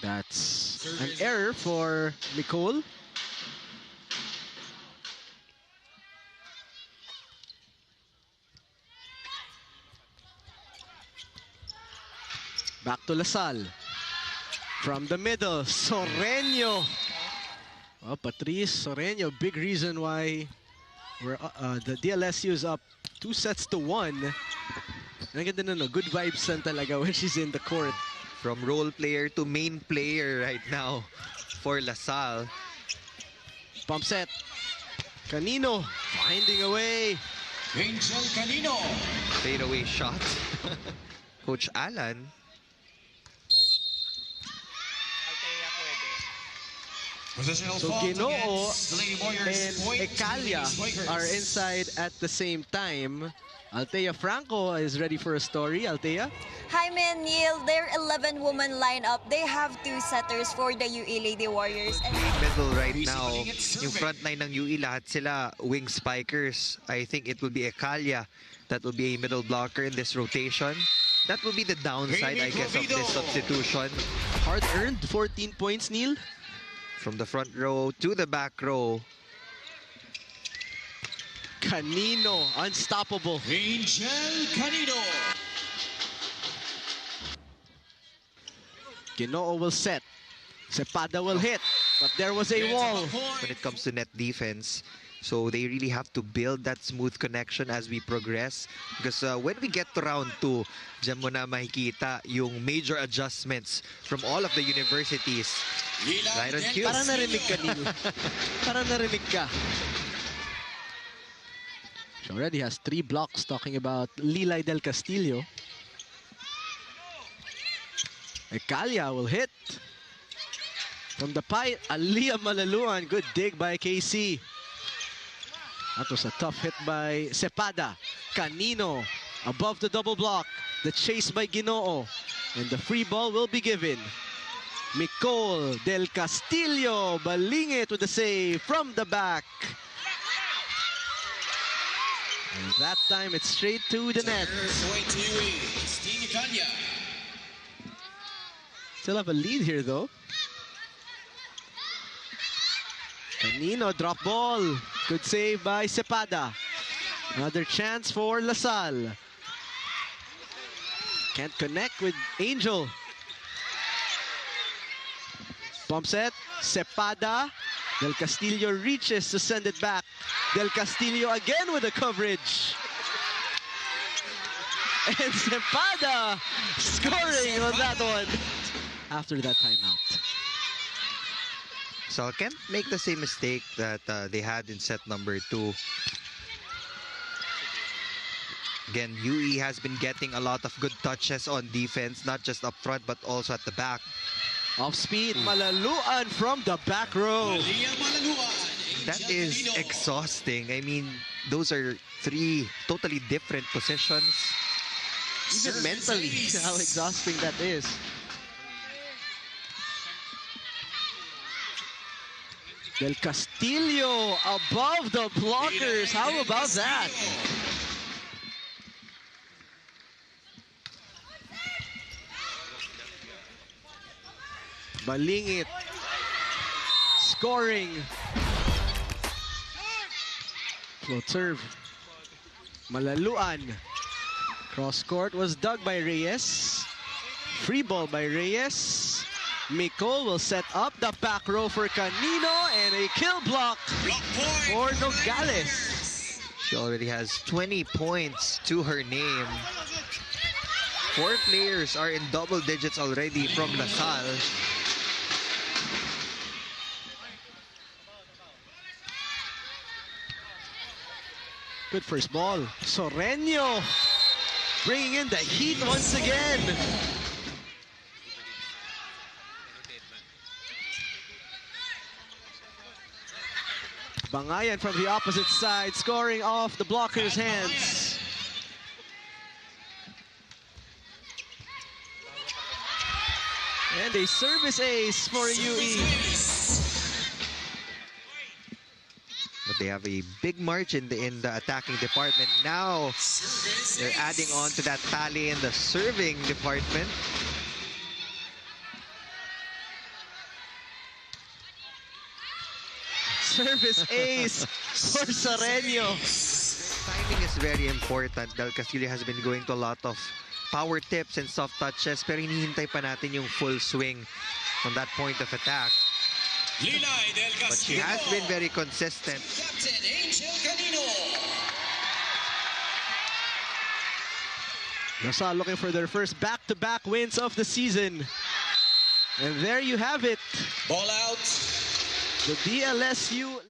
That's an error for Nicole. Back to Lasal. From the middle, Soreño. Oh, Patrice Soreño, big reason why the DLSU is up 2-1. Ang ganda nun, no? Good vibes yan talaga when she's in the court. From role player to main player right now for LaSalle. Pump set. Canino finding a way. Angel Canino. Fadeaway shot. Coach Alan. So Ginoo and Ecalia are inside at the same time. Althea Franco is ready for a story. Althea? Jaime and Neil, their 11-woman lineup, they have 2 setters for the UE Lady Warriors. And middle right now, yung front line ng UE, lahat sila wing spikers. I think it will be Ecalia that will be a middle blocker in this rotation. That will be the downside, I guess, of this substitution. Hard-earned 14 points, Neil. From the front row to the back row. Canino, unstoppable. Angel Canino. Ginoo will set. Cepada will hit. But there was a wall. When it comes to net defense, so they really have to build that smooth connection as we progress. Because when we get to round 2, dyan mo na makikita yung major adjustments from all of the universities. Right on cue. Parang narinig ka, Neil. Parang narinig ka. She already has 3 blocks talking about Lilay del Castillo. Ecalia will hit. From the pipe, Aliyah Malaluan. Good dig by KC. That was a tough hit by Cepada. Canino above the double block. The chase by Ginoo. And the free ball will be given. Nicole del Castillo balingit with the save from the back. And that time it's straight to the net. Still have a lead here though. Canino drop ball. Good save by Cepada. Another chance for LaSalle. Can't connect with Angel. Bump set, Cepada. Del Castillo reaches to send it back. Del Castillo again with the coverage. And Cepada scoring on that one after that timeout. So can't make the same mistake that they had in set number 2. Again, UE has been getting a lot of good touches on defense, not just up front, but also at the back. Off speed, Malaluan from the back row. That is exhausting. I mean, those are 3 totally different positions. Even mentally, how exhausting that is. Del Castillo above the blockers. How about that? Balingit scoring. Float serve. Malaluan. Cross court was dug by Reyes. Free ball by Reyes. Nicole will set up the back row for Canino and a kill block for Nogales. She already has 20 points to her name. 4 players are in double digits already from LaSalle. Good first ball. Soreño bringing in the heat once again. Bangayan from the opposite side, scoring off the blocker's hands. And a service ace for UE. But they have a big margin in the attacking department. Now they're adding on to that tally in the serving department. service ace for Sareño. Timing is very important dahil Castillo has been going to a lot of power tips and soft touches pero hinihintay pa natin yung full swing on that point of attack. Lilay del But she Castillo. has been very consistent. Captain Angel Canino. Lasal looking for their first back-to-back wins of the season. And there you have it. Ball out. The DLSU